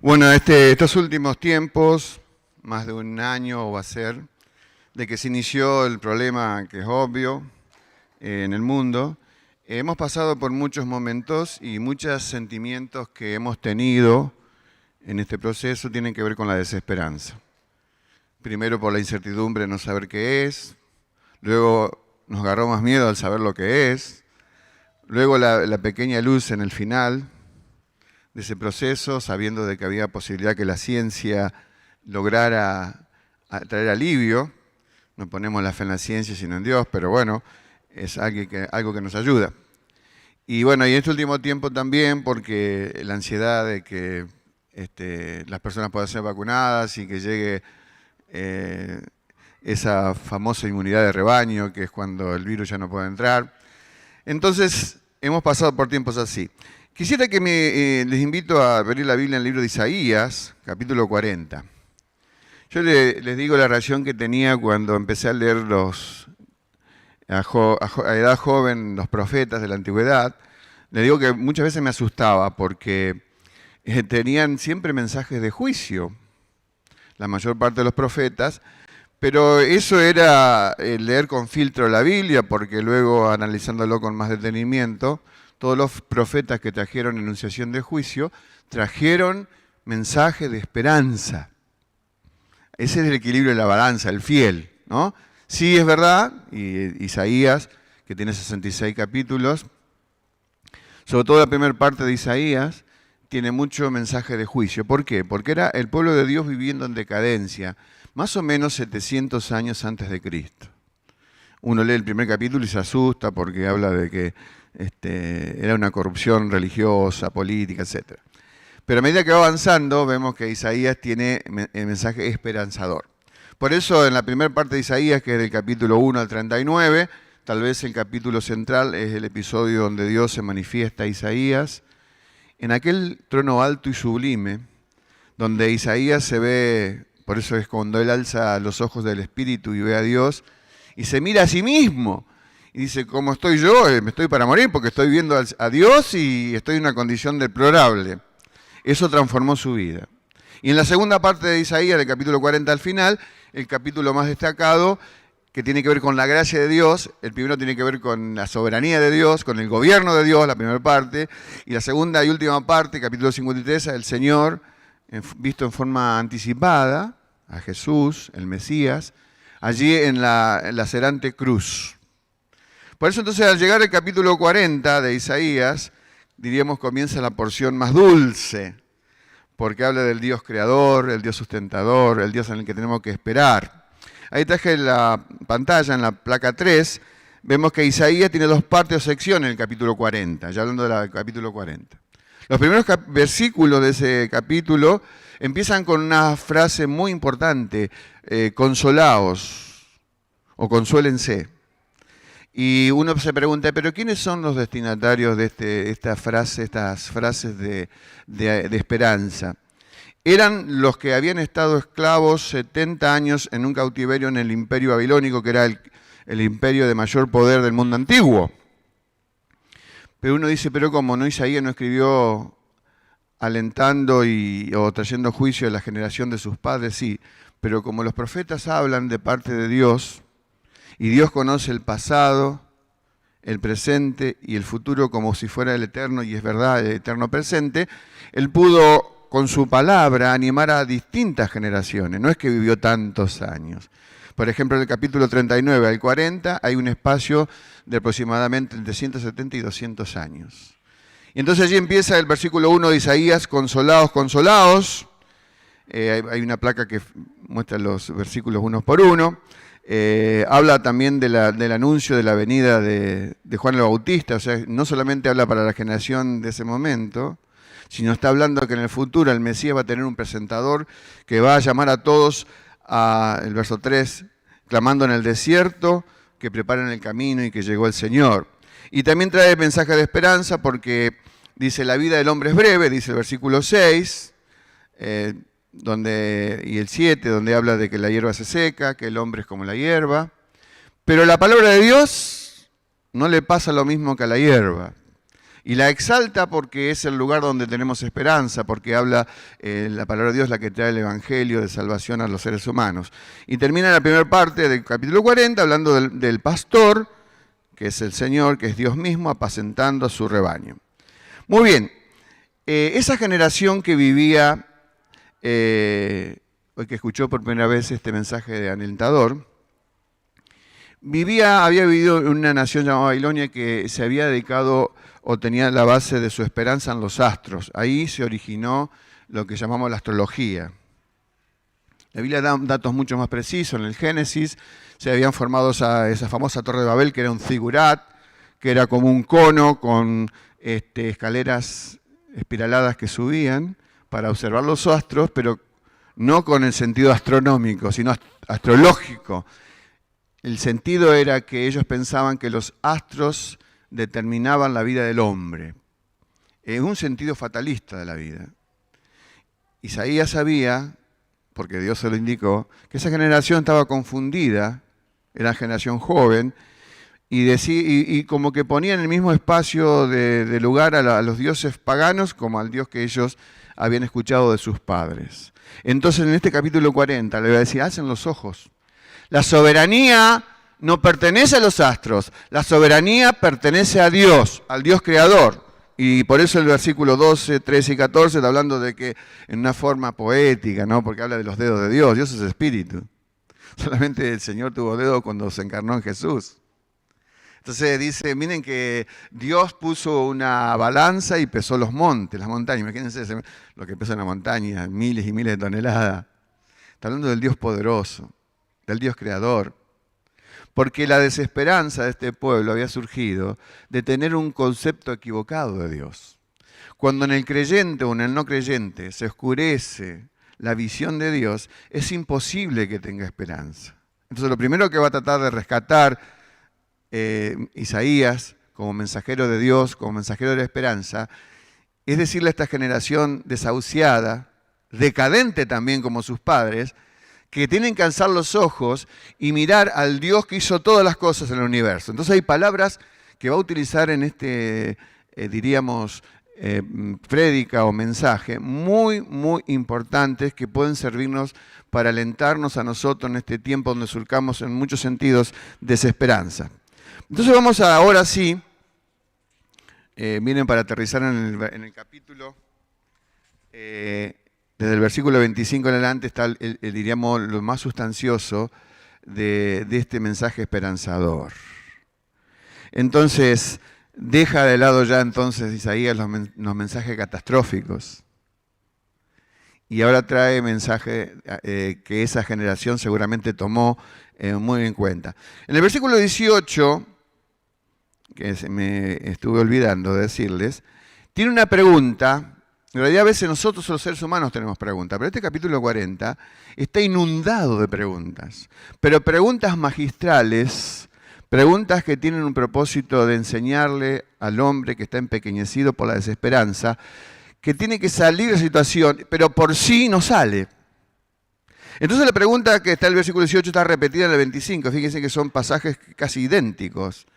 Bueno, estos últimos tiempos, más de un año va a ser, de que se inició el problema que es obvio en el mundo, hemos pasado por muchos momentos y muchos sentimientos que hemos tenido en este proceso tienen que ver con la desesperanza. Primero por la incertidumbre de no saber qué es, luego nos agarró más miedo al saber lo que es, luego la pequeña luz en el final de ese proceso, sabiendo de que había posibilidad que la ciencia lograra traer alivio. No ponemos la fe en la ciencia sino en Dios, pero bueno, es algo que nos ayuda. Y bueno, y en este último tiempo también, porque la ansiedad de que las personas puedan ser vacunadas y que llegue esa famosa inmunidad de rebaño, que es cuando el virus ya no puede entrar. Entonces, hemos pasado por tiempos así. Quisiera que les invito a abrir la Biblia en el libro de Isaías, capítulo 40. Yo les digo la reacción que tenía cuando empecé a leer a edad joven los profetas de la antigüedad. Les digo que muchas veces me asustaba porque tenían siempre mensajes de juicio, la mayor parte de los profetas, pero eso era leer con filtro la Biblia, porque luego analizándolo con más detenimiento, todos los profetas que trajeron enunciación de juicio trajeron mensaje de esperanza. Ese es el equilibrio de la balanza, el fiel, ¿no? Sí, es verdad, y Isaías, que tiene 66 capítulos, sobre todo la primera parte de Isaías, tiene mucho mensaje de juicio. ¿Por qué? Porque era el pueblo de Dios viviendo en decadencia, más o menos 700 años antes de Cristo. Uno lee el primer capítulo y se asusta porque habla de que era una corrupción religiosa, política, etc. Pero a medida que va avanzando, vemos que Isaías tiene el mensaje esperanzador. Por eso, en la primera parte de Isaías, que es del capítulo 1 al 39, tal vez el capítulo central es el episodio donde Dios se manifiesta a Isaías, en aquel trono alto y sublime, donde Isaías se ve, por eso es cuando él alza los ojos del Espíritu y ve a Dios, y se mira a sí mismo, y dice, ¿cómo estoy yo? Me estoy para morir porque estoy viendo a Dios y estoy en una condición deplorable. Eso transformó su vida. Y en la segunda parte de Isaías, del capítulo 40 al final, el capítulo más destacado, que tiene que ver con la gracia de Dios. El primero tiene que ver con la soberanía de Dios, con el gobierno de Dios, la primera parte. Y la segunda y última parte, capítulo 53, el Señor, visto en forma anticipada, a Jesús, el Mesías, allí en la lacerante cruz. Por eso entonces al llegar al capítulo 40 de Isaías, diríamos comienza la porción más dulce, porque habla del Dios creador, el Dios sustentador, el Dios en el que tenemos que esperar. Ahí traje en la pantalla, en la placa 3, vemos que Isaías tiene dos partes o secciones en el capítulo 40, ya hablando del capítulo 40. Los primeros versículos de ese capítulo empiezan con una frase muy importante, consolaos o consuélense. Y uno se pregunta, ¿pero quiénes son los destinatarios de estas frases de esperanza? Eran los que habían estado esclavos 70 años en un cautiverio en el imperio babilónico, que era el imperio de mayor poder del mundo antiguo. Pero uno dice, pero ¿cómo no? Isaías no escribió alentando o trayendo juicio a la generación de sus padres, sí, pero como los profetas hablan de parte de Dios, y Dios conoce el pasado, el presente y el futuro como si fuera el eterno, y es verdad, el eterno presente, Él pudo con su palabra animar a distintas generaciones, no es que vivió tantos años. Por ejemplo, en el capítulo 39 al 40 hay un espacio de aproximadamente entre 170 y 200 años. Y entonces allí empieza el versículo 1 de Isaías, consolaos, consolaos. Hay una placa que muestra los versículos uno por uno. Habla también del anuncio de la venida de Juan el Bautista, o sea, no solamente habla para la generación de ese momento, sino está hablando que en el futuro el Mesías va a tener un presentador que va a llamar a todos, el verso 3, clamando en el desierto, que preparen el camino y que llegó el Señor. Y también trae mensaje de esperanza porque dice, la vida del hombre es breve, dice el versículo 6, y el 7, donde habla de que la hierba se seca, que el hombre es como la hierba. Pero la palabra de Dios no le pasa lo mismo que a la hierba. Y la exalta porque es el lugar donde tenemos esperanza, porque habla la palabra de Dios, la que trae el evangelio de salvación a los seres humanos. Y termina la primera parte del capítulo 40 hablando del pastor, que es el Señor, que es Dios mismo, apacentando a su rebaño. Muy bien, esa generación que vivía, hoy que escuchó por primera vez este mensaje de alentador, había vivido en una nación llamada Babilonia que se había dedicado o tenía la base de su esperanza en los astros. Ahí se originó lo que llamamos la astrología. La Biblia da datos mucho más precisos. En el Génesis se habían formado esa famosa Torre de Babel, que era un zigurat, que era como un cono con escaleras espiraladas que subían para observar los astros, pero no con el sentido astronómico, sino astrológico. El sentido era que ellos pensaban que los astros determinaban la vida del hombre. Es un sentido fatalista de la vida. Isaías sabía, porque Dios se lo indicó, que esa generación estaba confundida, era generación joven, y como que ponía en el mismo espacio de lugar a los dioses paganos como al Dios que ellos habían escuchado de sus padres. Entonces en este capítulo 40 le voy a decir, alcen los ojos. La soberanía no pertenece a los astros, la soberanía pertenece a Dios, al Dios creador. Y por eso el versículo 12, 13 y 14 está hablando de que en una forma poética, ¿no? Porque habla de los dedos de Dios. Dios es espíritu. Solamente el Señor tuvo dedo cuando se encarnó en Jesús. Entonces dice, miren que Dios puso una balanza y pesó los montes, las montañas. Imagínense lo que pesa una montaña, miles y miles de toneladas. Está hablando del Dios poderoso, del Dios creador. Porque la desesperanza de este pueblo había surgido de tener un concepto equivocado de Dios. Cuando en el creyente o en el no creyente se oscurece la visión de Dios, es imposible que tenga esperanza. Entonces lo primero que va a tratar de rescatar Isaías como mensajero de Dios, como mensajero de la esperanza, es decirle a esta generación desahuciada, decadente también como sus padres, que tienen que alzar los ojos y mirar al Dios que hizo todas las cosas en el universo. Entonces hay palabras que va a utilizar en prédica o mensaje, muy, muy importantes que pueden servirnos para alentarnos a nosotros en este tiempo donde surcamos en muchos sentidos desesperanza. Entonces vamos ahora sí, miren, para aterrizar en el capítulo, desde el versículo 25 en adelante está, diríamos, lo más sustancioso de este mensaje esperanzador. Entonces, deja de lado ya entonces Isaías los mensajes catastróficos. Y ahora trae mensaje que esa generación seguramente tomó muy en cuenta. En el versículo 18, que me estuve olvidando de decirles, tiene una pregunta. En realidad a veces nosotros los seres humanos tenemos preguntas, pero este capítulo 40 está inundado de preguntas. Pero preguntas magistrales, preguntas que tienen un propósito de enseñarle al hombre que está empequeñecido por la desesperanza, que tiene que salir de la situación, pero por sí no sale. Entonces la pregunta que está en el versículo 18 está repetida en el 25, fíjense que son pasajes casi idénticos.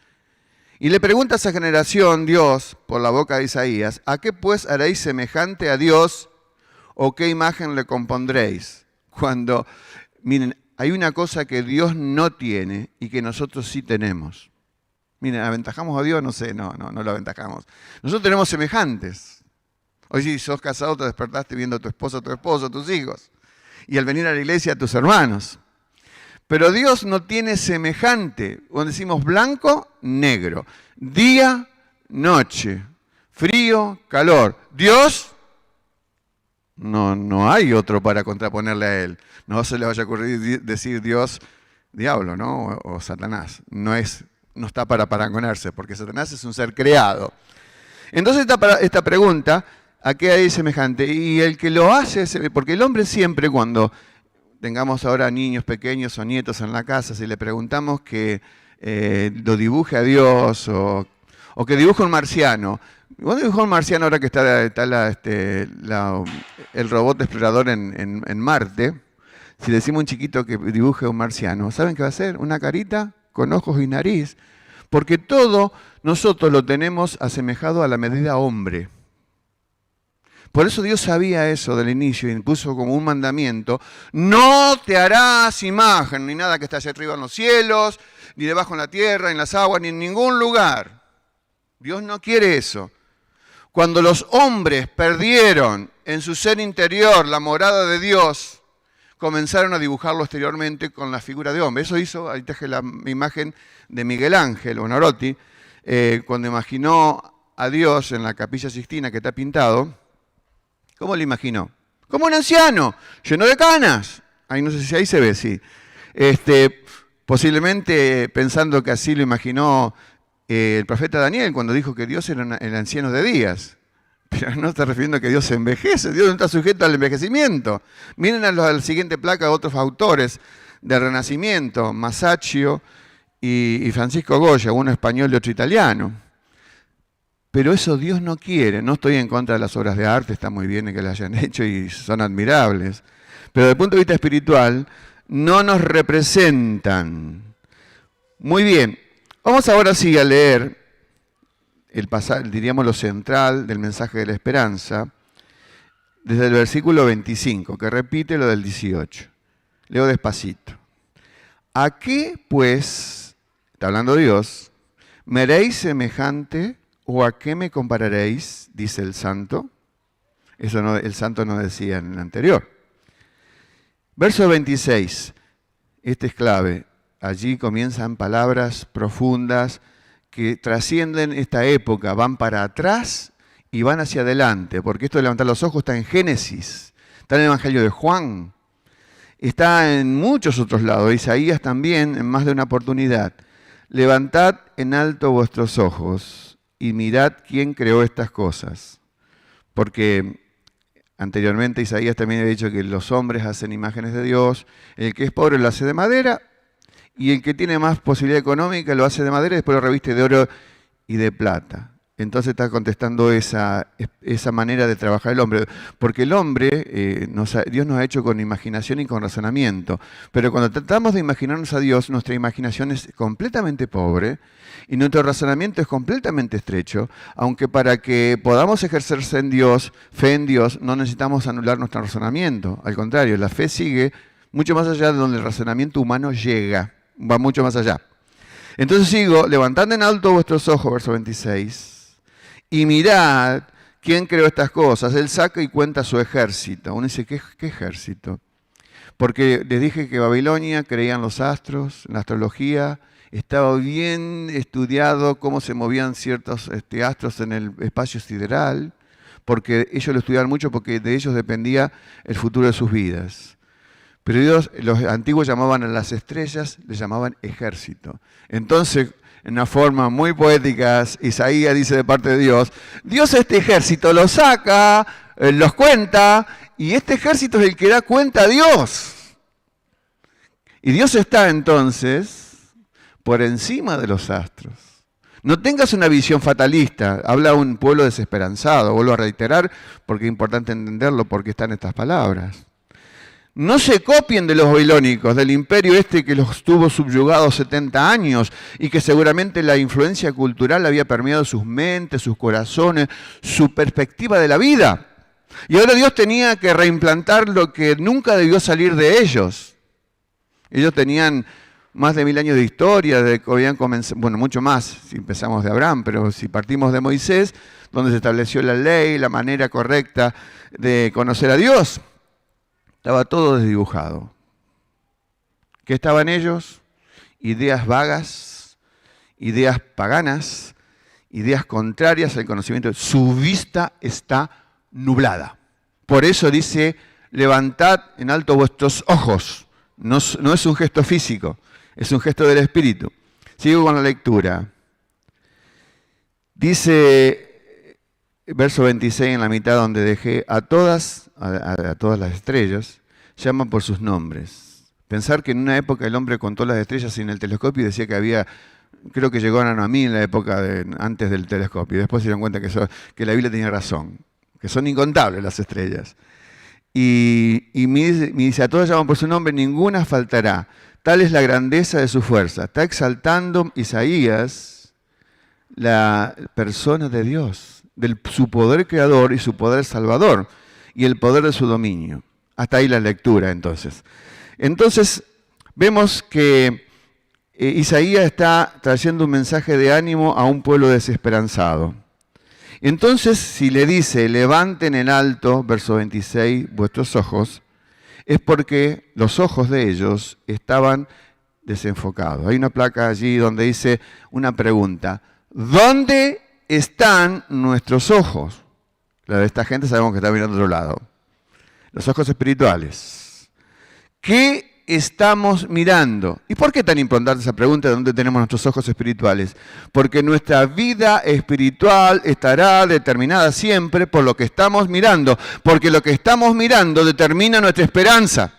Y le pregunta a esa generación, Dios, por la boca de Isaías, ¿a qué pues haréis semejante a Dios o qué imagen le compondréis? Cuando, miren, hay una cosa que Dios no tiene y que nosotros sí tenemos. Miren, ¿aventajamos a Dios? No sé, no lo aventajamos. Nosotros tenemos semejantes. Hoy si sos casado te despertaste viendo a tu esposa, tus hijos. Y al venir a la iglesia a tus hermanos. Pero Dios no tiene semejante. Cuando decimos blanco, negro. Día, noche. Frío, calor. Dios, no hay otro para contraponerle a Él. No se le vaya a ocurrir decir Dios, diablo, ¿no? O Satanás. No está para parangonarse, porque Satanás es un ser creado. Entonces esta pregunta, ¿a qué hay semejante? Y el que lo hace, porque el hombre siempre cuando tengamos ahora niños pequeños o nietos en la casa, si le preguntamos que lo dibuje a Dios o que dibuje un marciano. ¿Cuándo dibujó un marciano ahora que está el robot explorador en Marte? Si decimos a un chiquito que dibuje un marciano, ¿saben qué va a hacer? Una carita con ojos y nariz. porque todo nosotros lo tenemos asemejado a la medida hombre. Por eso Dios sabía eso del inicio y puso como un mandamiento: no te harás imagen, ni nada que esté allá arriba en los cielos, ni debajo en la tierra, en las aguas, ni en ningún lugar. Dios no quiere eso. Cuando los hombres perdieron en su ser interior la morada de Dios, comenzaron a dibujarlo exteriormente con la figura de hombre. Eso hizo, ahí traje la imagen de Miguel Ángel Buonarroti, cuando imaginó a Dios en la Capilla Sixtina que está pintado. ¿Cómo lo imaginó? Como un anciano, lleno de canas. Ahí no sé si ahí se ve, sí. Posiblemente pensando que así lo imaginó el profeta Daniel cuando dijo que Dios era el anciano de días. Pero no está refiriendo a que Dios se envejece. Dios no está sujeto al envejecimiento. Miren a la siguiente placa de otros autores del Renacimiento, Masaccio y Francisco Goya, uno español y otro italiano. Pero eso Dios no quiere. No estoy en contra de las obras de arte, está muy bien que las hayan hecho y son admirables. Pero desde el punto de vista espiritual, no nos representan. Muy bien, vamos ahora sí a leer el pasaje, diríamos lo central del mensaje de la esperanza, desde el versículo 25, que repite lo del 18. Leo despacito. ¿A qué, pues, está hablando Dios, me haréis semejante? ¿O a qué me compararéis? Dice el santo. Eso no, el santo no decía en el anterior. Verso 26. Este es clave. Allí comienzan palabras profundas que trascienden esta época, van para atrás y van hacia adelante, porque esto de levantar los ojos está en Génesis, está en el Evangelio de Juan, está en muchos otros lados, Isaías también, en más de una oportunidad. Levantad en alto vuestros ojos y mirad quién creó estas cosas. Porque anteriormente Isaías también había dicho que los hombres hacen imágenes de Dios, el que es pobre lo hace de madera, y el que tiene más posibilidad económica lo hace de madera y después lo reviste de oro y de plata. Entonces está contestando esa manera de trabajar el hombre. Porque el hombre, Dios nos ha hecho con imaginación y con razonamiento. Pero cuando tratamos de imaginarnos a Dios, nuestra imaginación es completamente pobre y nuestro razonamiento es completamente estrecho. Aunque para que podamos ejercerse en Dios, fe en Dios, no necesitamos anular nuestro razonamiento. Al contrario, la fe sigue mucho más allá de donde el razonamiento humano llega. Va mucho más allá. Entonces sigo, levantad en alto vuestros ojos, verso 26. Y mirad quién creó estas cosas. Él saca y cuenta su ejército. Uno dice, ¿qué ejército? Porque les dije que Babilonia creían los astros, la astrología, estaba bien estudiado cómo se movían ciertos astros en el espacio sideral, porque ellos lo estudiaban mucho porque de ellos dependía el futuro de sus vidas. Pero Dios, los antiguos llamaban a las estrellas, les llamaban ejército. Entonces, en una forma muy poética, Isaías dice de parte de Dios, Dios este ejército lo saca, los cuenta, y este ejército es el que da cuenta a Dios. Y Dios está entonces por encima de los astros. No tengas una visión fatalista, habla un pueblo desesperanzado, vuelvo a reiterar porque es importante entenderlo porque están estas palabras. No se copien de los babilónicos, del imperio este que los tuvo subyugados 70 años y que seguramente la influencia cultural había permeado sus mentes, sus corazones, su perspectiva de la vida. Y ahora Dios tenía que reimplantar lo que nunca debió salir de ellos. Ellos tenían más de 1000 años de historia, de que habían comenzado, bueno, mucho más si empezamos de Abraham, pero si partimos de Moisés, donde se estableció la ley, la manera correcta de conocer a Dios. Estaba todo desdibujado. ¿Qué estaban ellos? Ideas vagas, ideas paganas, ideas contrarias al conocimiento. Su vista está nublada. Por eso dice, levantad en alto vuestros ojos. No es un gesto físico, es un gesto del espíritu. Sigo con la lectura. Dice, verso 26 en la mitad donde dejé, a todas las estrellas, llaman por sus nombres. Pensar que en una época el hombre contó las estrellas sin el telescopio y decía que había, creo que llegaron a 1000 en la época antes del telescopio. Y después se dieron cuenta que la Biblia tenía razón, que son incontables las estrellas. Y me dice, a todas llaman por su nombre, ninguna faltará. Tal es la grandeza de su fuerza. Está exaltando Isaías la persona de Dios, de su poder creador y su poder salvador, y el poder de su dominio. Hasta ahí la lectura, entonces. Entonces, vemos que Isaías está trayendo un mensaje de ánimo a un pueblo desesperanzado. Entonces, si le dice, levanten en alto, verso 26, vuestros ojos, es porque los ojos de ellos estaban desenfocados. Hay una placa allí donde dice una pregunta: ¿dónde están nuestros ojos? La de esta gente sabemos que está mirando a otro lado. Los ojos espirituales. ¿Qué estamos mirando? ¿Y por qué tan importante esa pregunta de dónde tenemos nuestros ojos espirituales? Porque nuestra vida espiritual estará determinada siempre por lo que estamos mirando, porque lo que estamos mirando determina nuestra esperanza.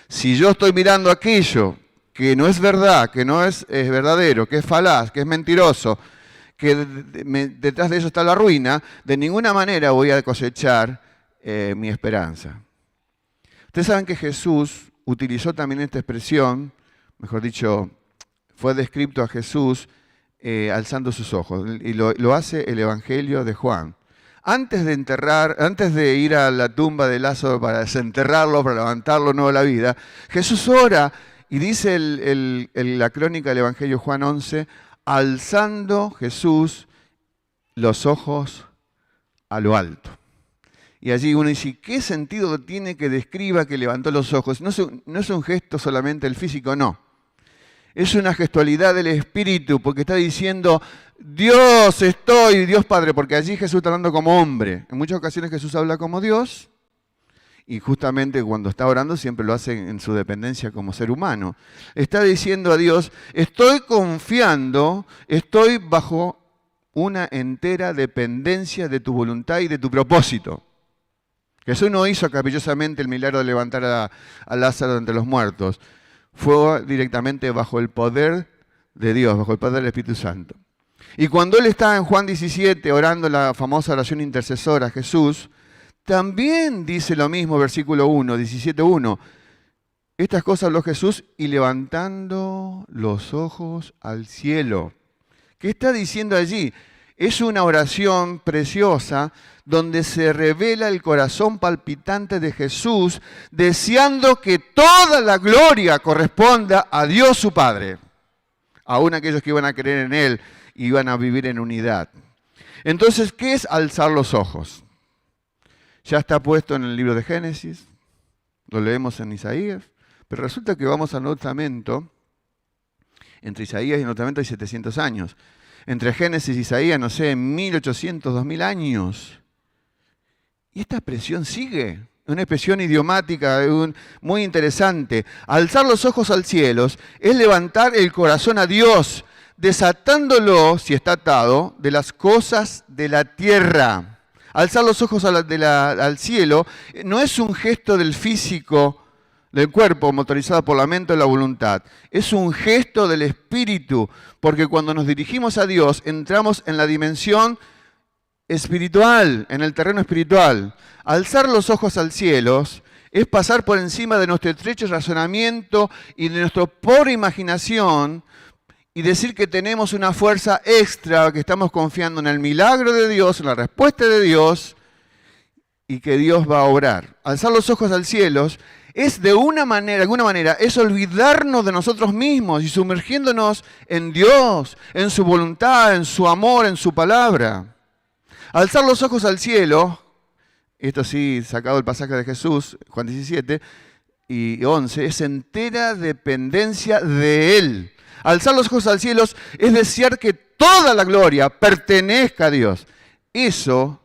Si yo estoy mirando aquello que no es verdad, que no es verdadero, que es falaz, que es mentiroso, que detrás de eso está la ruina, de ninguna manera voy a cosechar mi esperanza. Ustedes saben que Jesús utilizó también esta expresión, mejor dicho, fue descrito a Jesús alzando sus ojos, y lo hace el Evangelio de Juan. Antes de ir a la tumba de Lázaro para desenterrarlo, para levantarlo nuevo a la vida, Jesús ora y dice la crónica del Evangelio Juan 11, alzando Jesús los ojos a lo alto. Y allí uno dice, ¿qué sentido tiene que describa que levantó los ojos? No es un gesto solamente el físico, no. Es una gestualidad del Espíritu, porque está diciendo, Dios estoy, Dios Padre, porque allí Jesús está hablando como hombre. En muchas ocasiones Jesús habla como Dios, y justamente cuando está orando siempre lo hace en su dependencia como ser humano. Está diciendo a Dios, estoy confiando, estoy bajo una entera dependencia de tu voluntad y de tu propósito. Jesús no hizo caprichosamente el milagro de levantar a Lázaro de entre los muertos. Fue directamente bajo el poder de Dios, bajo el poder del Espíritu Santo. Y cuando él está en Juan 17 orando la famosa oración intercesora a Jesús, también dice lo mismo, versículo 1, 17:1. Estas cosas habló Jesús y levantando los ojos al cielo. ¿Qué está diciendo allí? Es una oración preciosa donde se revela el corazón palpitante de Jesús, deseando que toda la gloria corresponda a Dios su Padre, aún aquellos que iban a creer en Él y iban a vivir en unidad. Entonces, ¿qué es alzar los ojos? Ya está puesto en el libro de Génesis, lo leemos en Isaías, pero resulta que vamos al Nuevo Testamento, entre Isaías y el Nuevo Testamento hay 700 años. Entre Génesis y Isaías, no sé, 1800, 2000 años. Y esta expresión sigue, una expresión idiomática muy interesante. Alzar los ojos al cielo es levantar el corazón a Dios, desatándolo, si está atado, de las cosas de la tierra. Alzar los ojos al cielo no es un gesto del físico, del cuerpo motorizado por la mente o la voluntad. Es un gesto del espíritu, porque cuando nos dirigimos a Dios entramos en la dimensión espiritual, en el terreno espiritual. Alzar los ojos al cielo es pasar por encima de nuestro estrecho razonamiento y de nuestra pobre imaginación y decir que tenemos una fuerza extra, que estamos confiando en el milagro de Dios, en la respuesta de Dios y que Dios va a obrar. Alzar los ojos al cielo es de alguna manera, es olvidarnos de nosotros mismos y sumergiéndonos en Dios, en su voluntad, en su amor, en su palabra. Alzar los ojos al cielo, esto sí, sacado el pasaje de Jesús, Juan 17 y 11, es entera dependencia de Él. Alzar los ojos al cielo es desear que toda la gloria pertenezca a Dios. Eso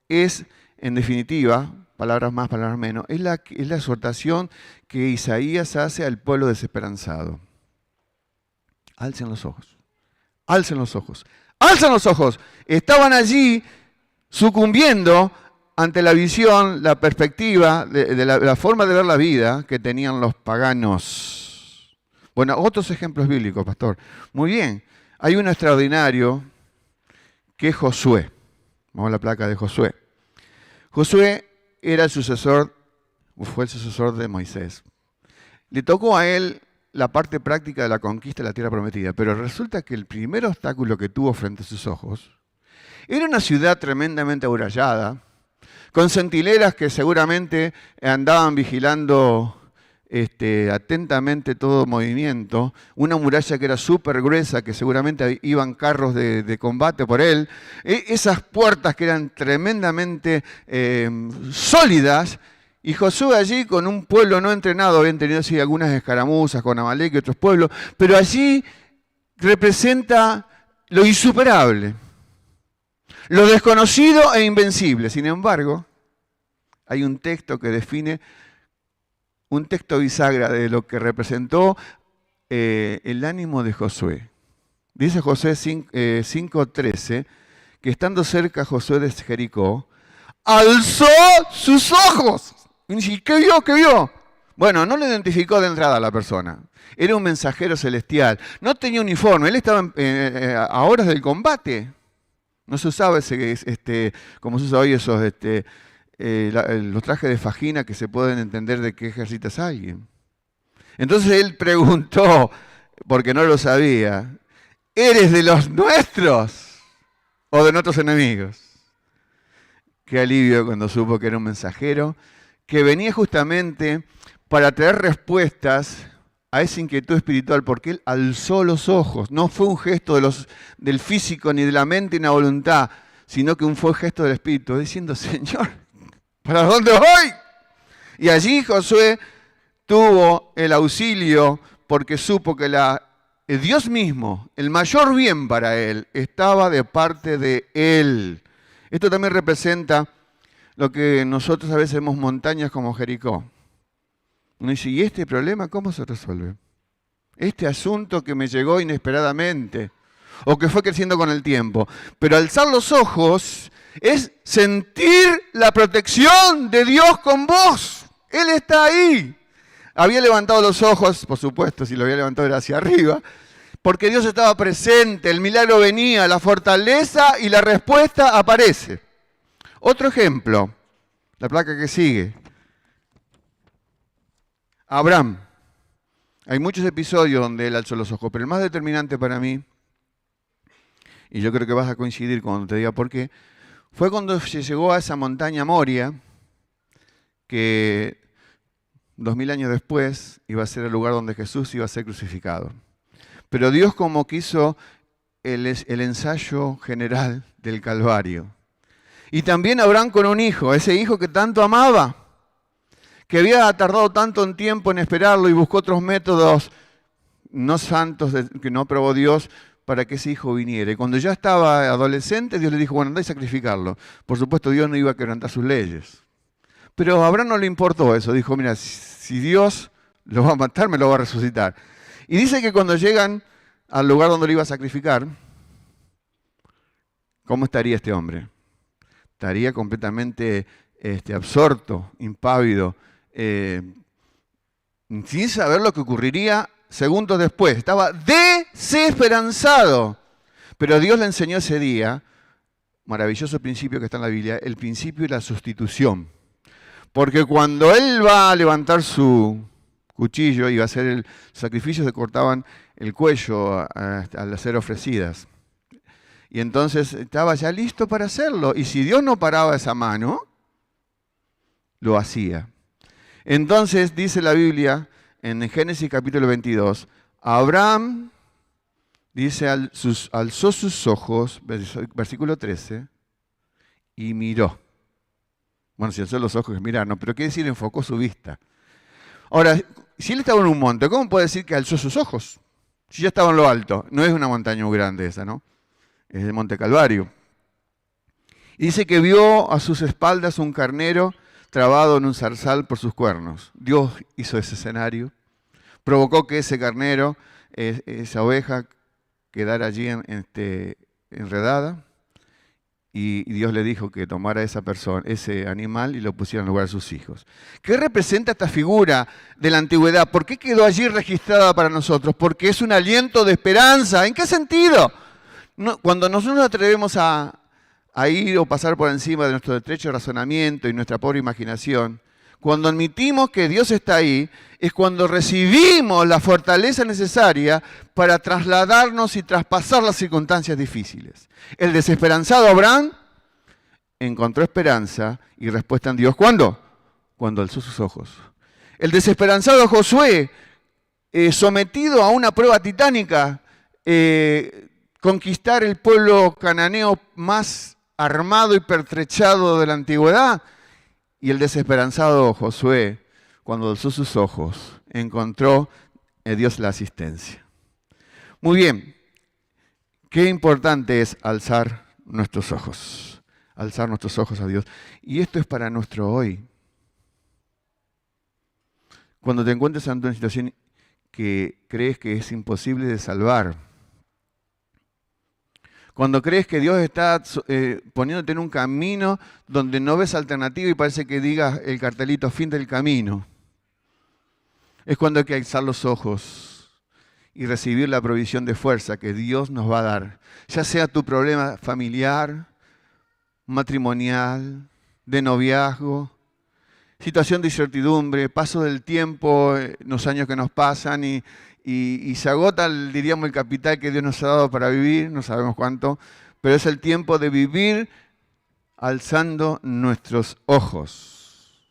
es, en definitiva, palabras más, palabras menos, es la exhortación que Isaías hace al pueblo desesperanzado. Alcen los ojos, alcen los ojos, alcen los ojos. Estaban allí sucumbiendo ante la visión, la perspectiva, de la forma de ver la vida que tenían los paganos. Bueno, otros ejemplos bíblicos, pastor. Muy bien, hay uno extraordinario que es Josué. Vamos a la placa de Josué. Josué fue el sucesor de Moisés. Le tocó a él la parte práctica de la conquista de la tierra prometida, pero resulta que el primer obstáculo que tuvo frente a sus ojos era una ciudad tremendamente amurallada, con centinelas que seguramente andaban vigilando atentamente todo movimiento, una muralla que era súper gruesa, que seguramente iban carros de combate por él, esas puertas que eran tremendamente sólidas, y Josué allí con un pueblo no entrenado, habían tenido sí, algunas escaramuzas con Amalek y otros pueblos, pero allí representa lo insuperable, lo desconocido e invencible. Sin embargo, hay un texto que define, un texto bisagra de lo que representó el ánimo de Josué. Dice Josué 5:13, que estando cerca Josué de Jericó, alzó sus ojos. Y ¿qué vio? ¿Qué vio? Bueno, no lo identificó de entrada a la persona. Era un mensajero celestial. No tenía uniforme. Él estaba a horas del combate. No se usaba como se usa hoy esos los trajes de fajina que se pueden entender de qué ejército es alguien. Entonces él preguntó, porque no lo sabía, ¿eres de los nuestros o de nuestros enemigos? Qué alivio cuando supo que era un mensajero que venía justamente para traer respuestas a esa inquietud espiritual, porque él alzó los ojos. No fue un gesto del físico ni de la mente ni de la voluntad, sino que fue un gesto del espíritu, diciendo, Señor, ¿para dónde voy? Y allí Josué tuvo el auxilio porque supo que Dios mismo, el mayor bien para él, estaba de parte de él. Esto también representa lo que nosotros a veces vemos montañas como Jericó. Uno dice, ¿y este problema cómo se resuelve? Este asunto que me llegó inesperadamente o que fue creciendo con el tiempo. Pero alzar los ojos es sentir la protección de Dios con vos. Él está ahí. Había levantado los ojos, por supuesto, si lo había levantado era hacia arriba, porque Dios estaba presente, el milagro venía, la fortaleza y la respuesta aparece. Otro ejemplo, la placa que sigue. Abraham. Hay muchos episodios donde él alzó los ojos, pero el más determinante para mí, y yo creo que vas a coincidir cuando te diga por qué, fue cuando se llegó a esa montaña Moria, que 2000 años después iba a ser el lugar donde Jesús iba a ser crucificado. Pero Dios como que hizo el ensayo general del Calvario. Y también Abraham con un hijo, ese hijo que tanto amaba, que había tardado tanto en tiempo en esperarlo y buscó otros métodos no santos que no aprobó Dios para que ese hijo viniera. Y cuando ya estaba adolescente, Dios le dijo, bueno, andá y sacrificarlo. Por supuesto, Dios no iba a quebrantar sus leyes. Pero a Abraham no le importó eso. Dijo, mira, si Dios lo va a matar, me lo va a resucitar. Y dice que cuando llegan al lugar donde lo iba a sacrificar, ¿cómo estaría este hombre? Estaría completamente absorto, impávido, sin saber lo que ocurriría segundos después. Estaba desesperanzado. Pero Dios le enseñó ese día, maravilloso principio que está en la Biblia, el principio de la sustitución. Porque cuando él va a levantar su cuchillo y va a hacer el sacrificio, se cortaban el cuello al hacer ofrecidas. Y entonces estaba ya listo para hacerlo. Y si Dios no paraba esa mano, lo hacía. Entonces dice la Biblia en Génesis capítulo 22, Abraham, dice, alzó sus ojos, versículo 13, y miró. Bueno, si alzó los ojos es mirar, no, pero quiere decir enfocó su vista. Ahora, si él estaba en un monte, ¿cómo puede decir que alzó sus ojos? Si ya estaba en lo alto, no es una montaña muy grande esa, ¿no? Es el Monte Calvario. Y dice que vio a sus espaldas un carnero trabado en un zarzal por sus cuernos. Dios hizo ese escenario, provocó que ese carnero, esa oveja, quedara allí enredada, y Dios le dijo que tomara esa persona, ese animal, y lo pusiera en lugar de sus hijos. ¿Qué representa esta figura de la antigüedad? ¿Por qué quedó allí registrada para nosotros? Porque es un aliento de esperanza. ¿En qué sentido? Cuando nosotros nos atrevemos a ir o pasar por encima de nuestro estrecho razonamiento y nuestra pobre imaginación, Cuando admitimos que Dios está ahí, es cuando recibimos la fortaleza necesaria para trasladarnos y traspasar las circunstancias difíciles. El desesperanzado Abraham encontró esperanza y respuesta en Dios. ¿Cuándo? Cuando alzó sus ojos. El desesperanzado Josué, sometido a una prueba titánica, conquistar el pueblo cananeo más armado y pertrechado de la antigüedad. Y el desesperanzado Josué, cuando alzó sus ojos, encontró en Dios la asistencia. Muy bien, qué importante es alzar nuestros ojos a Dios. Y esto es para nuestro hoy. Cuando te encuentres ante una situación que crees que es imposible de salvar, cuando crees que Dios está poniéndote en un camino donde no ves alternativa y parece que digas el cartelito fin del camino, es cuando hay que alzar los ojos y recibir la provisión de fuerza que Dios nos va a dar. Ya sea tu problema familiar, matrimonial, de noviazgo, situación de incertidumbre, paso del tiempo, los años que nos pasan y se agota, diríamos, el capital que Dios nos ha dado para vivir, no sabemos cuánto, pero es el tiempo de vivir alzando nuestros ojos.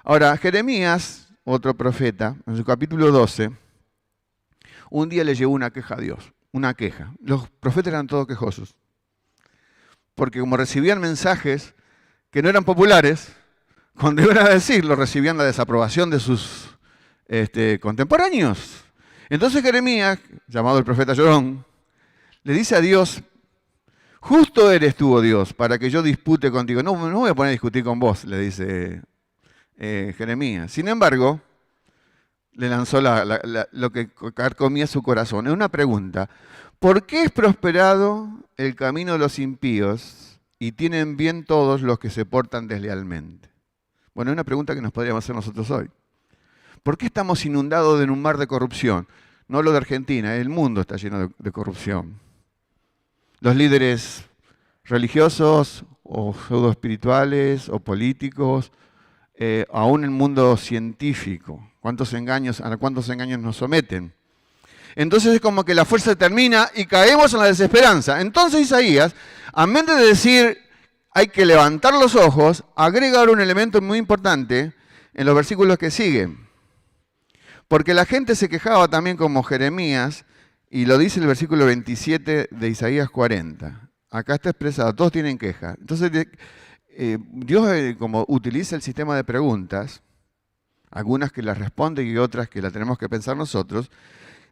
Ahora, Jeremías, otro profeta, en su capítulo 12, un día le llegó una queja a Dios, una queja. Los profetas eran todos quejosos, porque como recibían mensajes que no eran populares, cuando iban a decirlo, recibían la desaprobación de sus contemporáneos. Entonces Jeremías, llamado el profeta llorón, le dice a Dios: justo eres tú, oh Dios, para que yo dispute contigo. No me voy a poner a discutir con vos, le dice Jeremías. Sin embargo, le lanzó lo que carcomía su corazón. Es una pregunta: ¿por qué es prosperado el camino de los impíos y tienen bien todos los que se portan deslealmente? Bueno, es una pregunta que nos podríamos hacer nosotros hoy. ¿Por qué estamos inundados en un mar de corrupción? No lo de Argentina, el mundo está lleno de corrupción. Los líderes religiosos o pseudo-espirituales o políticos, aún el mundo científico, a cuántos engaños nos someten. Entonces es como que la fuerza termina y caemos en la desesperanza. Entonces Isaías, a vez de decir hay que levantar los ojos, agrega ahora un elemento muy importante en los versículos que siguen. Porque la gente se quejaba también como Jeremías, y lo dice el versículo 27 de Isaías 40. Acá está expresado, todos tienen queja. Entonces Dios como utiliza el sistema de preguntas, algunas que las responde y otras que las tenemos que pensar nosotros.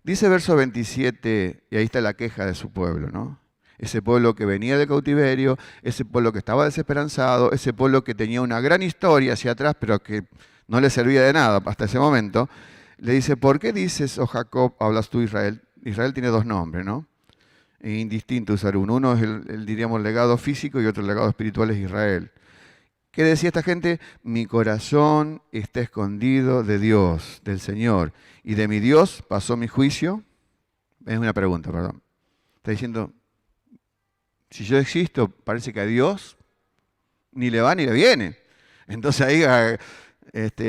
Dice verso 27, y ahí está la queja de su pueblo, ¿no? Ese pueblo que venía de cautiverio, ese pueblo que estaba desesperanzado, ese pueblo que tenía una gran historia hacia atrás, pero que no le servía de nada hasta ese momento. Le dice: ¿por qué dices, oh Jacob, hablas tú Israel? Israel tiene dos nombres, ¿no? Es indistinto usar uno. Uno es diríamos, el legado físico y otro el legado espiritual es Israel. ¿Qué decía esta gente? Mi corazón está escondido de Dios, del Señor. Y de mi Dios pasó mi juicio. Es una pregunta, perdón. Está diciendo, si yo existo, parece que a Dios ni le va ni le viene. Entonces ahí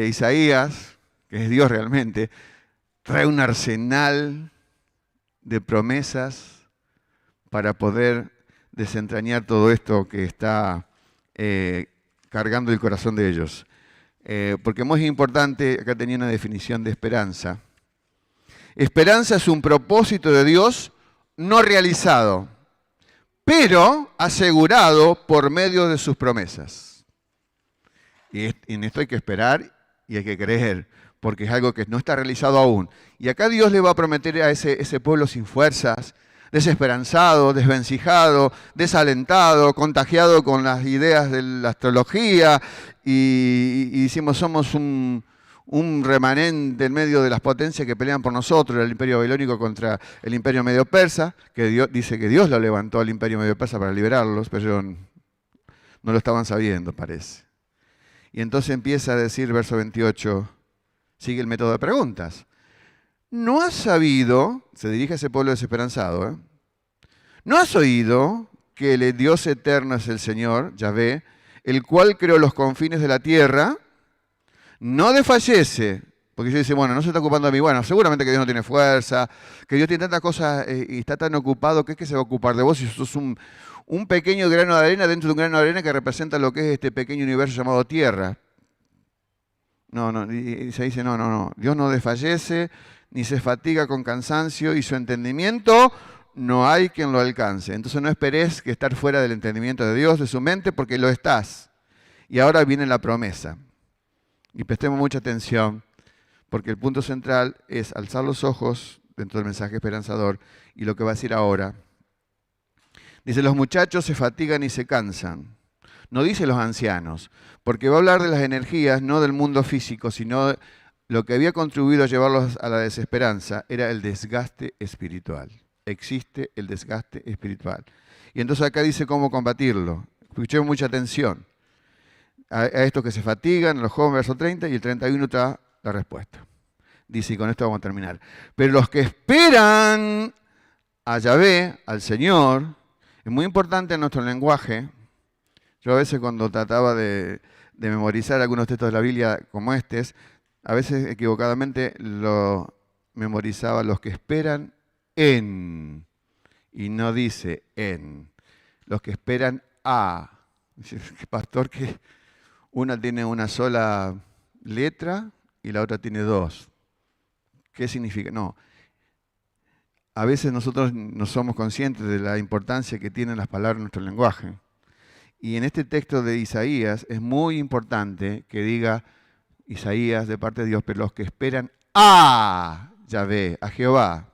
Isaías, que es Dios realmente, trae un arsenal de promesas para poder desentrañar todo esto que está cargando el corazón de ellos. Porque es muy importante, acá tenía una definición de esperanza. Esperanza es un propósito de Dios no realizado, pero asegurado por medio de sus promesas. Y en esto hay que esperar y hay que creer, porque es algo que no está realizado aún. Y acá Dios le va a prometer a ese pueblo sin fuerzas, desesperanzado, desvencijado, desalentado, contagiado con las ideas de la astrología, y decimos somos un remanente en medio de las potencias que pelean por nosotros, el imperio babilónico contra el imperio medio persa, que Dios, dice que Dios lo levantó al imperio medio persa para liberarlos, pero no lo estaban sabiendo, parece. Y entonces empieza a decir, verso 28, sigue el método de preguntas. ¿No has sabido, se dirige a ese pueblo desesperanzado, ¿no has oído que el Dios eterno es el Señor, Yahvé, el cual creó los confines de la tierra? no desfallece, porque yo dice, bueno, no se está ocupando de mí. Bueno, seguramente que Dios no tiene fuerza, que Dios tiene tantas cosas y está tan ocupado que es que se va a ocupar de vos si sos un pequeño grano de arena dentro de un grano de arena que representa lo que es este pequeño universo llamado Tierra. No, no, y se dice, no, no, no. Dios no desfallece, ni se fatiga con cansancio, y su entendimiento no hay quien lo alcance. Entonces no esperes que estar fuera del entendimiento de Dios, de su mente, porque lo estás. Y ahora viene la promesa. Y prestemos mucha atención, porque el punto central es alzar los ojos dentro del mensaje esperanzador y lo que va a decir ahora. Dice, los muchachos se fatigan y se cansan. No dice los ancianos, porque va a hablar de las energías, no del mundo físico, sino lo que había contribuido a llevarlos a la desesperanza era el desgaste espiritual. Existe el desgaste espiritual. Y entonces acá dice cómo combatirlo. Escuchemos mucha atención a estos que se fatigan, los jóvenes, verso 30, y el 31 está la respuesta. Dice, y con esto vamos a terminar. Pero los que esperan a Yahvé, al Señor, es muy importante en nuestro lenguaje. Yo a veces cuando trataba de memorizar algunos textos de la Biblia como estos, a veces equivocadamente lo memorizaba los que esperan en, y no dice en, los que esperan a. Dice, pastor, que una tiene una sola letra y la otra tiene dos. ¿Qué significa? No. A veces nosotros no somos conscientes de la importancia que tienen las palabras en nuestro lenguaje. Y en este texto de Isaías es muy importante que diga Isaías de parte de Dios, pero los que esperan a Yahvé, a Jehová,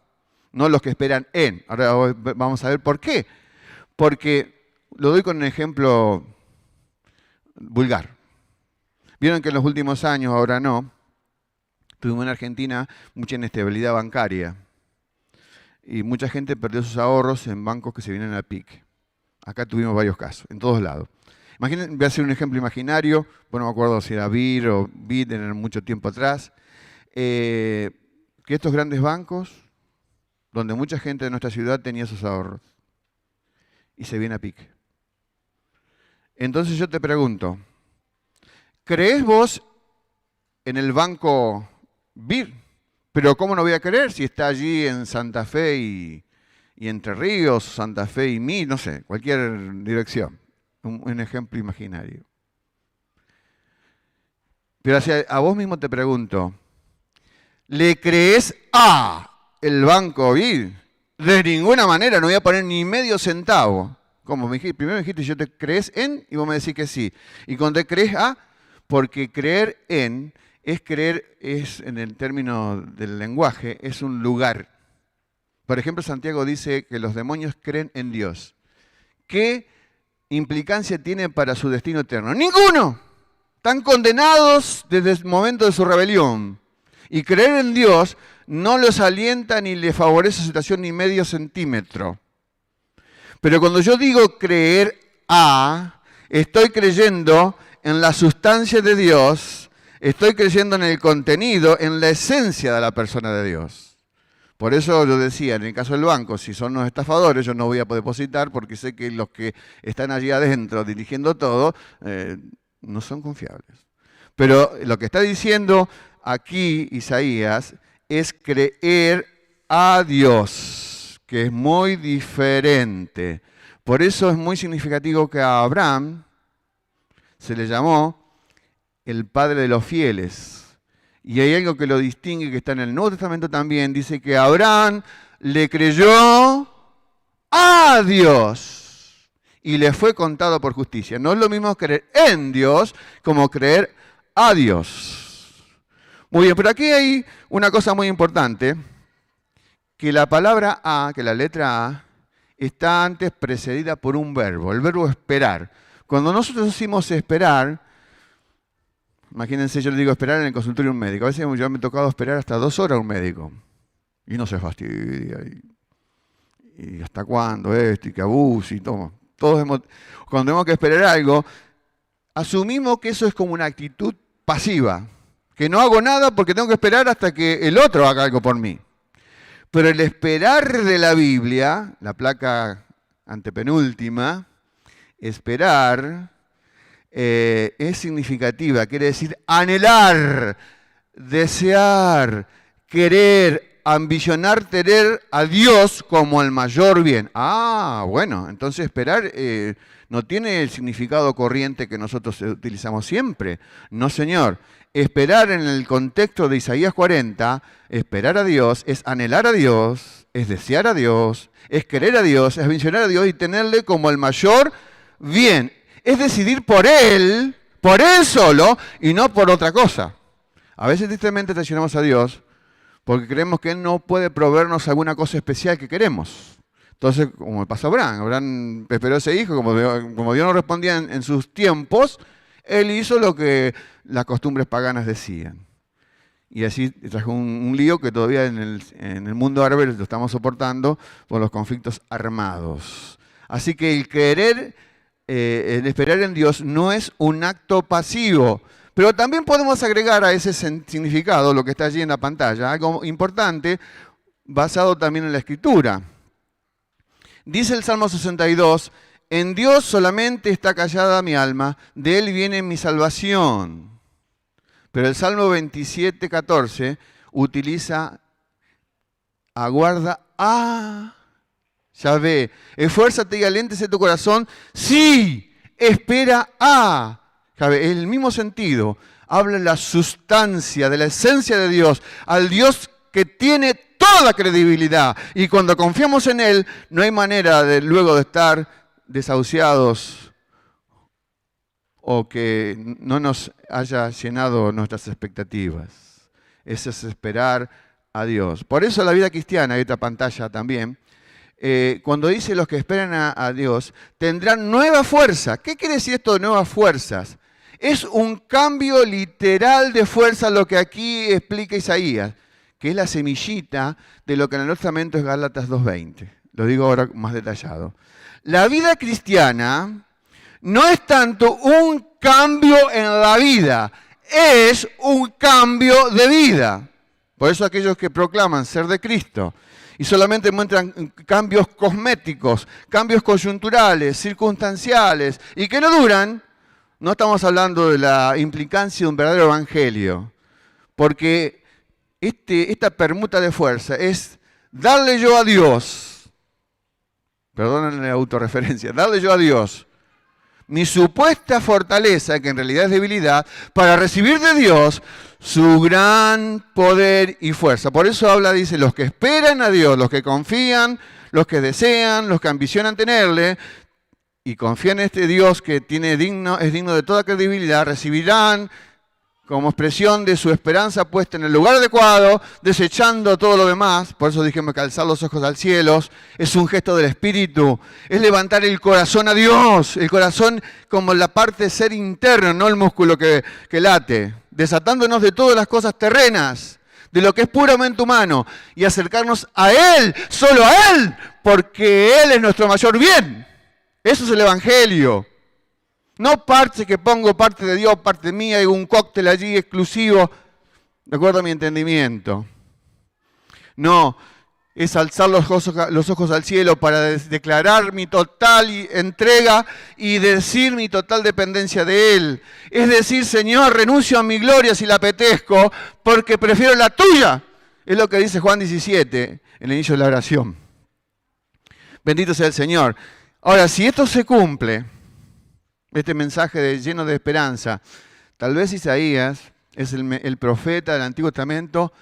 no los que esperan en. Ahora vamos a ver por qué. Porque lo doy con un ejemplo vulgar. Vieron que en los últimos años, ahora no, tuvimos en Argentina mucha inestabilidad bancaria. Y mucha gente perdió sus ahorros en bancos que se vienen a pique. Acá tuvimos varios casos, en todos lados. Imaginen, voy a hacer un ejemplo imaginario, bueno, no me acuerdo si era BIR o BIT en mucho tiempo atrás, que estos grandes bancos, donde mucha gente de nuestra ciudad tenía sus ahorros, y se viene a pique. Entonces yo te pregunto, ¿crees vos en el banco BIR? Pero ¿cómo no voy a creer si está allí en Santa Fe y Entre Ríos, Santa Fe y Mí, no sé, cualquier dirección? Un ejemplo imaginario. Pero a vos mismo te pregunto, ¿le crees a el banco BID? De ninguna manera, no voy a poner ni medio centavo. Como primero me dijiste, yo te crees en, y vos me decís que sí. Y cuando te crees a, porque creer en es creer, es en el término del lenguaje, es un lugar. Por ejemplo, Santiago dice que los demonios creen en Dios. ¿Qué implicancia tiene para su destino eterno? ¡Ninguno! Están condenados desde el momento de su rebelión. Y creer en Dios no los alienta ni les favorece su situación ni medio centímetro. Pero cuando yo digo creer a, estoy creyendo en la sustancia de Dios, estoy creyendo en el contenido, en la esencia de la persona de Dios. Por eso yo decía, en el caso del banco, si son los estafadores, yo no voy a poder depositar porque sé que los que están allí adentro dirigiendo todo no son confiables. Pero lo que está diciendo aquí Isaías es creer a Dios, que es muy diferente. Por eso es muy significativo que a Abraham se le llamó el padre de los fieles. Y hay algo que lo distingue, que está en el Nuevo Testamento también, dice que Abraham le creyó a Dios y le fue contado por justicia. No es lo mismo creer en Dios como creer a Dios. Muy bien, pero aquí hay una cosa muy importante, que la palabra a, que la letra A, está antes precedida por un verbo, el verbo esperar. Cuando nosotros decimos esperar, imagínense, yo le digo esperar en el consultorio de un médico. A veces yo me he tocado esperar hasta 2 horas a un médico. Y no se fastidia. Y hasta cuándo esto, y que abuso y todo. Cuando tenemos que esperar algo, asumimos que eso es como una actitud pasiva. Que no hago nada porque tengo que esperar hasta que el otro haga algo por mí. Pero el esperar de la Biblia, la placa antepenúltima, esperar, es significativa, quiere decir anhelar, desear, querer, ambicionar tener a Dios como el mayor bien. Ah, bueno, entonces esperar no tiene el significado corriente que nosotros utilizamos siempre. No, señor. Esperar en el contexto de Isaías 40, esperar a Dios es anhelar a Dios, es desear a Dios, es querer a Dios, es ambicionar a Dios y tenerle como el mayor bien. Es decidir por Él solo y no por otra cosa. A veces tristemente traicionamos a Dios porque creemos que Él no puede proveernos alguna cosa especial que queremos. Entonces, como le pasó a Abraham, Abraham esperó a ese hijo, como Dios no respondía en sus tiempos, Él hizo lo que las costumbres paganas decían. Y así trajo un lío que todavía en el mundo árabe lo estamos soportando por los conflictos armados. Así que el querer, el esperar en Dios no es un acto pasivo. Pero también podemos agregar a ese significado, lo que está allí en la pantalla, algo importante basado también en la Escritura. Dice el Salmo 62, en Dios solamente está callada mi alma, de Él viene mi salvación. Pero el Salmo 27, 14 utiliza, aguarda a Yahvé. Esfuérzate y aléntese tu corazón. Sí, espera a Yahvé. Es el mismo sentido. Habla de la sustancia, de la esencia de Dios. Al Dios que tiene toda credibilidad. Y cuando confiamos en Él, no hay manera de luego de estar desahuciados o que no nos haya llenado nuestras expectativas. Eso es esperar a Dios. Por eso la vida cristiana, hay otra pantalla también, cuando dice los que esperan a Dios, tendrán nueva fuerza. ¿Qué quiere decir esto de nuevas fuerzas? Es un cambio literal de fuerza lo que aquí explica Isaías, que es la semillita de lo que en el Nuevo Testamento es Gálatas 2:20. Lo digo ahora más detallado. La vida cristiana no es tanto un cambio en la vida, es un cambio de vida. Por eso aquellos que proclaman ser de Cristo y solamente muestran cambios cosméticos, cambios coyunturales, circunstanciales y que no duran, no estamos hablando de la implicancia de un verdadero evangelio. Porque esta permuta de fuerza es darle yo a Dios, perdonen la autorreferencia, darle yo a Dios mi supuesta fortaleza, que en realidad es debilidad, para recibir de Dios su gran poder y fuerza. Por eso habla, dice, los que esperan a Dios, los que confían, los que desean, los que ambicionan tenerle, y confían en este Dios que es digno de toda credibilidad, recibirán como expresión de su esperanza puesta en el lugar adecuado, desechando todo lo demás. Por eso dijimos que alzar los ojos al cielo es un gesto del Espíritu, es levantar el corazón a Dios, el corazón como la parte de ser interno, no el músculo que late, desatándonos de todas las cosas terrenas, de lo que es puramente humano, y acercarnos a Él, solo a Él, porque Él es nuestro mayor bien. Eso es el Evangelio. No parte que pongo parte de Dios, parte mía, y un cóctel allí exclusivo, de acuerdo a mi entendimiento. No, es alzar los ojos al cielo para declarar mi total entrega y decir mi total dependencia de Él. Es decir, Señor, renuncio a mi gloria si la apetezco, porque prefiero la tuya. Es lo que dice Juan 17 en el inicio de la oración. Bendito sea el Señor. Ahora, si esto se cumple, este mensaje lleno de esperanza, tal vez Isaías es el profeta del Antiguo Testamento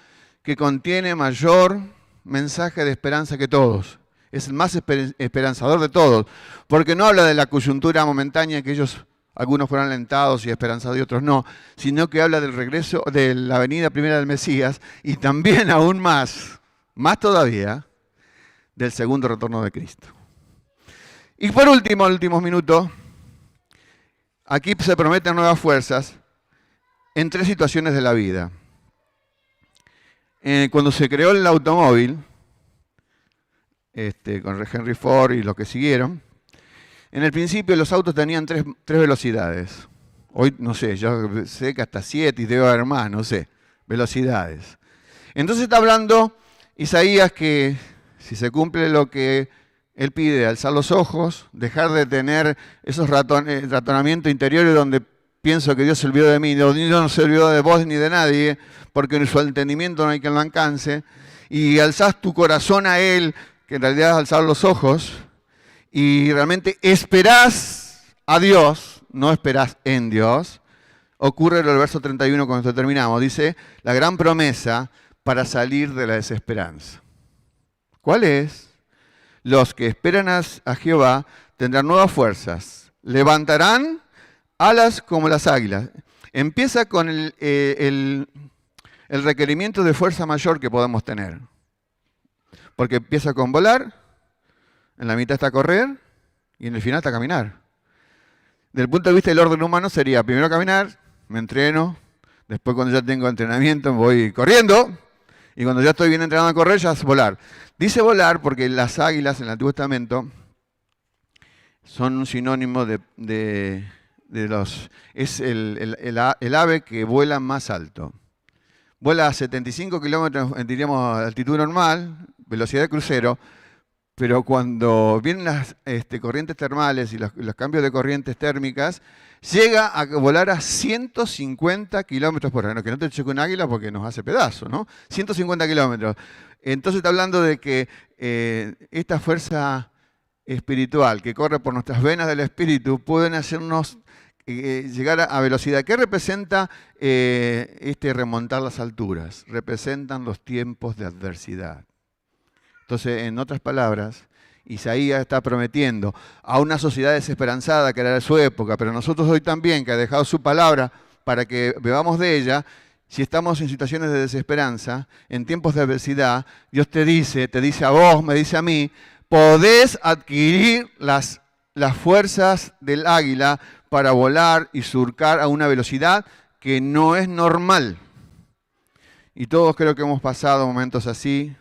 que contiene mayor mensaje de esperanza que todos. Es el más esperanzador de todos, porque no habla de la coyuntura momentánea que algunos fueron alentados y esperanzados y otros no, sino que habla del regreso, de la venida primera del Mesías y también aún más todavía, del segundo retorno de Cristo. Y por último, en los últimos minutos, aquí se prometen nuevas fuerzas en 3 situaciones de la vida. Cuando se creó el automóvil, con Henry Ford y los que siguieron, en el principio los autos tenían 3 velocidades. Hoy, no sé, yo sé que hasta 7 y debe haber más, no sé, velocidades. Entonces está hablando Isaías que si se cumple lo que Él pide alzar los ojos, dejar de tener esos ratonamientos interiores donde pienso que Dios se olvidó de mí. Dios no se olvidó de vos ni de nadie, porque en su entendimiento no hay quien lo alcance. Y alzás tu corazón a Él, que en realidad es alzar los ojos, y realmente esperás a Dios, no esperás en Dios. Ocurre en el verso 31 cuando terminamos. Dice, la gran promesa para salir de la desesperanza. ¿Cuál es? Los que esperan a Jehová tendrán nuevas fuerzas, levantarán alas como las águilas. Empieza con el requerimiento de fuerza mayor que podemos tener. Porque empieza con volar, en la mitad está correr y en el final está caminar. Desde el punto de vista del orden humano sería primero caminar, me entreno, después cuando ya tengo entrenamiento voy corriendo y cuando ya estoy bien entrenado a correr ya es volar. Dice volar porque las águilas en el Antiguo Testamento son un sinónimo es el ave que vuela más alto. Vuela a 75 kilómetros, diríamos, altitud normal, velocidad de crucero, pero cuando vienen las corrientes termales y los cambios de corrientes térmicas, llega a volar a 150 kilómetros por hora. Que no te choque un águila porque nos hace pedazo, ¿no? 150 kilómetros. Entonces está hablando de que esta fuerza espiritual que corre por nuestras venas del espíritu pueden hacernos llegar a velocidad. ¿Qué representa remontar las alturas? Representan los tiempos de adversidad. Entonces, en otras palabras, Isaías está prometiendo a una sociedad desesperanzada que era de su época, pero nosotros hoy también, que ha dejado su palabra para que bebamos de ella, si estamos en situaciones de desesperanza, en tiempos de adversidad, Dios te dice a vos, me dice a mí, podés adquirir las fuerzas del águila para volar y surcar a una velocidad que no es normal. Y todos creo que hemos pasado momentos así.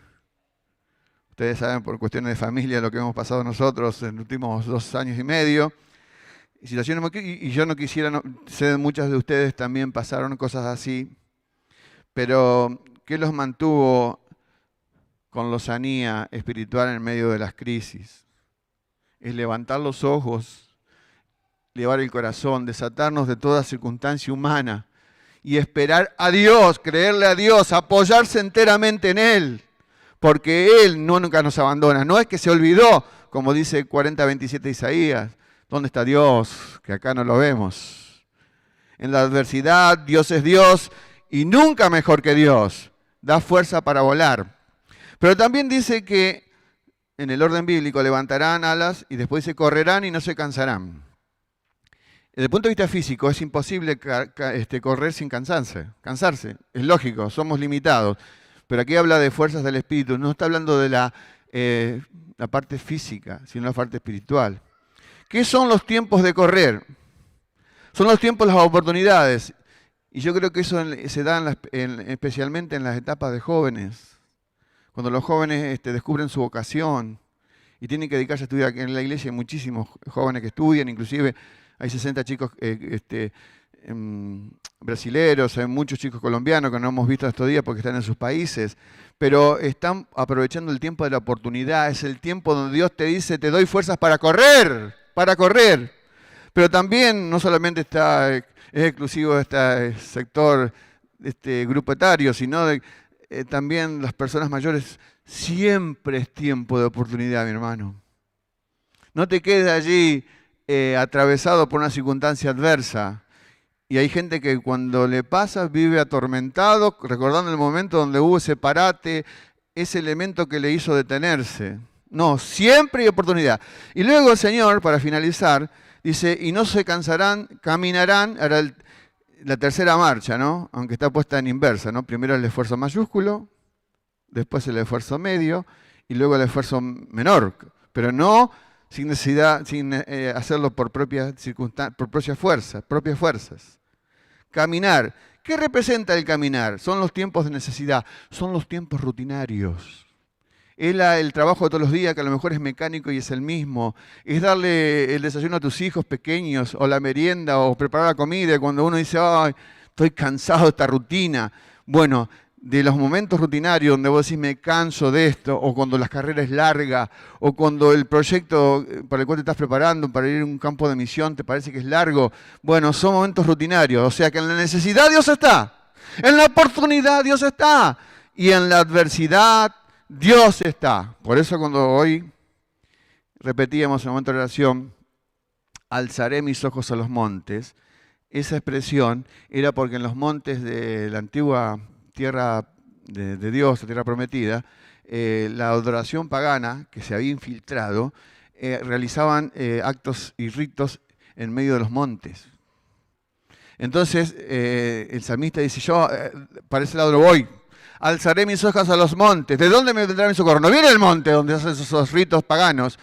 Ustedes saben por cuestiones de familia lo que hemos pasado nosotros en los últimos 2 años y medio. Y yo no quisiera, sé muchas de ustedes también pasaron cosas así. Pero, ¿qué los mantuvo con lozanía espiritual en medio de las crisis? Es levantar los ojos, elevar el corazón, desatarnos de toda circunstancia humana y esperar a Dios, creerle a Dios, apoyarse enteramente en Él. Porque Él nunca nos abandona. No es que se olvidó, como dice 40:27 Isaías. ¿Dónde está Dios? Que acá no lo vemos. En la adversidad, Dios es Dios y nunca mejor que Dios. Da fuerza para volar. Pero también dice que en el orden bíblico levantarán alas y después se correrán y no se cansarán. Desde el punto de vista físico es imposible correr sin cansarse. Es lógico, somos limitados. Pero aquí habla de fuerzas del espíritu, no está hablando de la parte física, sino la parte espiritual. ¿Qué son los tiempos de correr? Son los tiempos de las oportunidades. Y yo creo que eso se da especialmente en las etapas de jóvenes. Cuando los jóvenes descubren su vocación y tienen que dedicarse a estudiar. Aquí en la iglesia hay muchísimos jóvenes que estudian, inclusive hay 60 chicos brasileros, hay muchos chicos colombianos que no hemos visto estos días porque están en sus países, pero están aprovechando el tiempo de la oportunidad. Es el tiempo donde Dios te dice, te doy fuerzas para correr. Pero también no solamente es exclusivo de este sector, de este grupo etario, sino también las personas mayores. Siempre es tiempo de oportunidad, mi hermano. No te quedes allí atravesado por una circunstancia adversa. Y hay gente que cuando le pasa vive atormentado, recordando el momento donde hubo ese parate, ese elemento que le hizo detenerse. No, siempre hay oportunidad. Y luego el Señor, para finalizar, dice, y no se cansarán, caminarán. Ahora la tercera marcha, ¿no? Aunque está puesta en inversa, ¿no? Primero el esfuerzo mayúsculo, después el esfuerzo medio y luego el esfuerzo menor. Pero no sin necesidad, sin hacerlo por propias fuerzas. Caminar. ¿Qué representa el caminar? Son los tiempos de necesidad, son los tiempos rutinarios. Es el trabajo de todos los días, que a lo mejor es mecánico y es el mismo. Es darle el desayuno a tus hijos pequeños, o la merienda, o preparar la comida, y cuando uno dice, ay, estoy cansado de esta rutina. Bueno, de los momentos rutinarios donde vos decís me canso de esto, o cuando la carrera es larga, o cuando el proyecto para el cual te estás preparando para ir a un campo de misión te parece que es largo. Bueno, son momentos rutinarios, o sea que en la necesidad Dios está, en la oportunidad Dios está, y en la adversidad Dios está. Por eso cuando hoy repetíamos en el momento de oración, alzaré mis ojos a los montes, esa expresión era porque en los montes de la antigua tierra de Dios, la tierra prometida, la adoración pagana que se había infiltrado, realizaban actos y ritos en medio de los montes. Entonces el salmista dice, yo para ese lado voy, alzaré mis ojos a los montes. ¿De dónde me vendrá mi socorro? No viene del monte donde hacen esos ritos paganos.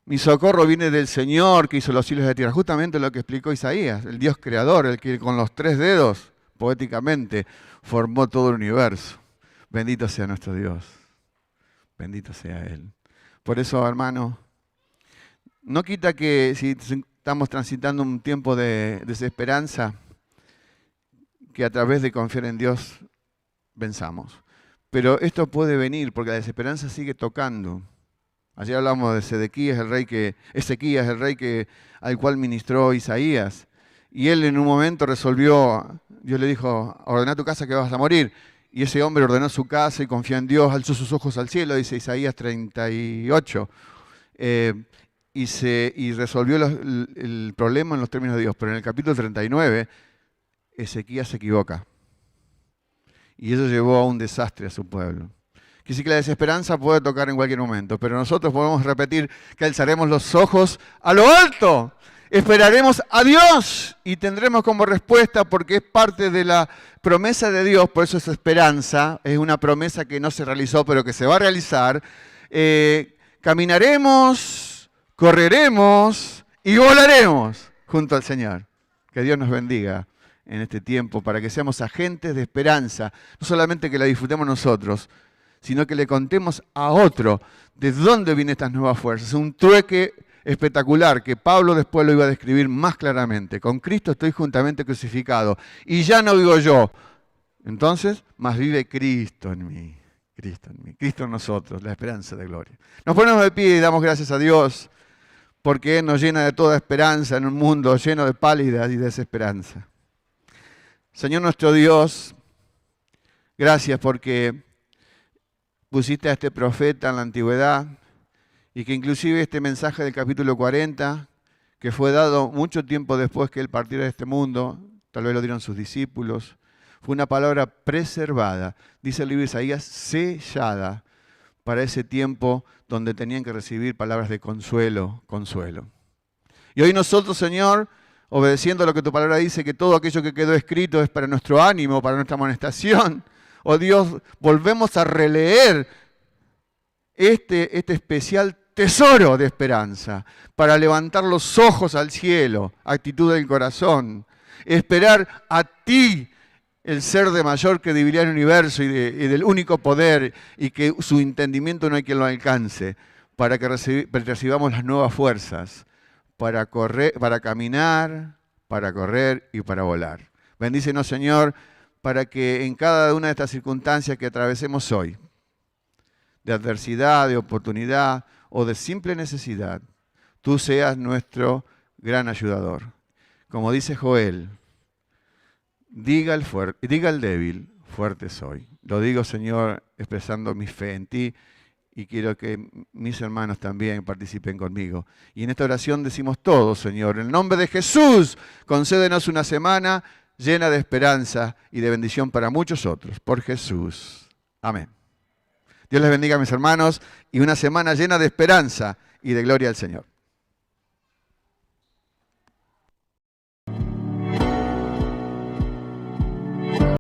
Mi socorro viene del Señor que hizo los cielos y la tierra. Justamente lo que explicó Isaías, el Dios creador, el que con los 3 dedos, poéticamente, formó todo el universo. Bendito sea nuestro Dios. Bendito sea Él. Por eso, hermano, no quita que si estamos transitando un tiempo de desesperanza, que a través de confiar en Dios venzamos. Pero esto puede venir porque la desesperanza sigue tocando. Ayer hablamos de Ezequías, el rey al cual ministró Isaías. Y él en un momento resolvió, Dios le dijo, ordena tu casa que vas a morir. Y ese hombre ordenó su casa y confió en Dios, alzó sus ojos al cielo, dice Isaías 38. Y resolvió el problema en los términos de Dios. Pero en el capítulo 39, Ezequías se equivoca. Y eso llevó a un desastre a su pueblo. Quiere decir que la desesperanza puede tocar en cualquier momento, pero nosotros podemos repetir que alzaremos los ojos a lo alto, esperaremos a Dios y tendremos como respuesta, porque es parte de la promesa de Dios, por eso es esperanza, es una promesa que no se realizó, pero que se va a realizar. Caminaremos, correremos y volaremos junto al Señor. Que Dios nos bendiga en este tiempo para que seamos agentes de esperanza, no solamente que la disfrutemos nosotros, sino que le contemos a otro de dónde vienen estas nuevas fuerzas. Un trueque espectacular que Pablo después lo iba a describir más claramente. Con Cristo estoy juntamente crucificado y ya no vivo yo. Entonces, más vive Cristo en mí. Cristo en nosotros, la esperanza de gloria. Nos ponemos de pie y damos gracias a Dios porque Él nos llena de toda esperanza en un mundo lleno de pálida y desesperanza. Señor nuestro Dios, gracias porque pusiste a este profeta en la antigüedad y que inclusive este mensaje del capítulo 40, que fue dado mucho tiempo después que él partiera de este mundo, tal vez lo dieron sus discípulos, fue una palabra preservada, dice el libro de Isaías, sellada para ese tiempo donde tenían que recibir palabras de consuelo. Y hoy nosotros, Señor, obedeciendo a lo que tu palabra dice, que todo aquello que quedó escrito es para nuestro ánimo, para nuestra amonestación. Oh Dios, volvemos a releer este especial tesoro de esperanza para levantar los ojos al cielo, actitud del corazón, esperar a ti, el ser de mayor credibilidad del universo y del único poder, y que su entendimiento no hay quien lo alcance, para que recibamos las nuevas fuerzas, para correr, para caminar, para correr y para volar. Bendícenos, Señor, para que en cada una de estas circunstancias que atravesemos hoy, de adversidad, de oportunidad o de simple necesidad, tú seas nuestro gran ayudador. Como dice Joel, diga al débil, fuerte soy. Lo digo, Señor, expresando mi fe en ti, y quiero que mis hermanos también participen conmigo. Y en esta oración decimos todos, Señor, en el nombre de Jesús, concédenos una semana llena de esperanza y de bendición para muchos otros. Por Jesús. Amén. Dios les bendiga, mis hermanos, y una semana llena de esperanza y de gloria al Señor.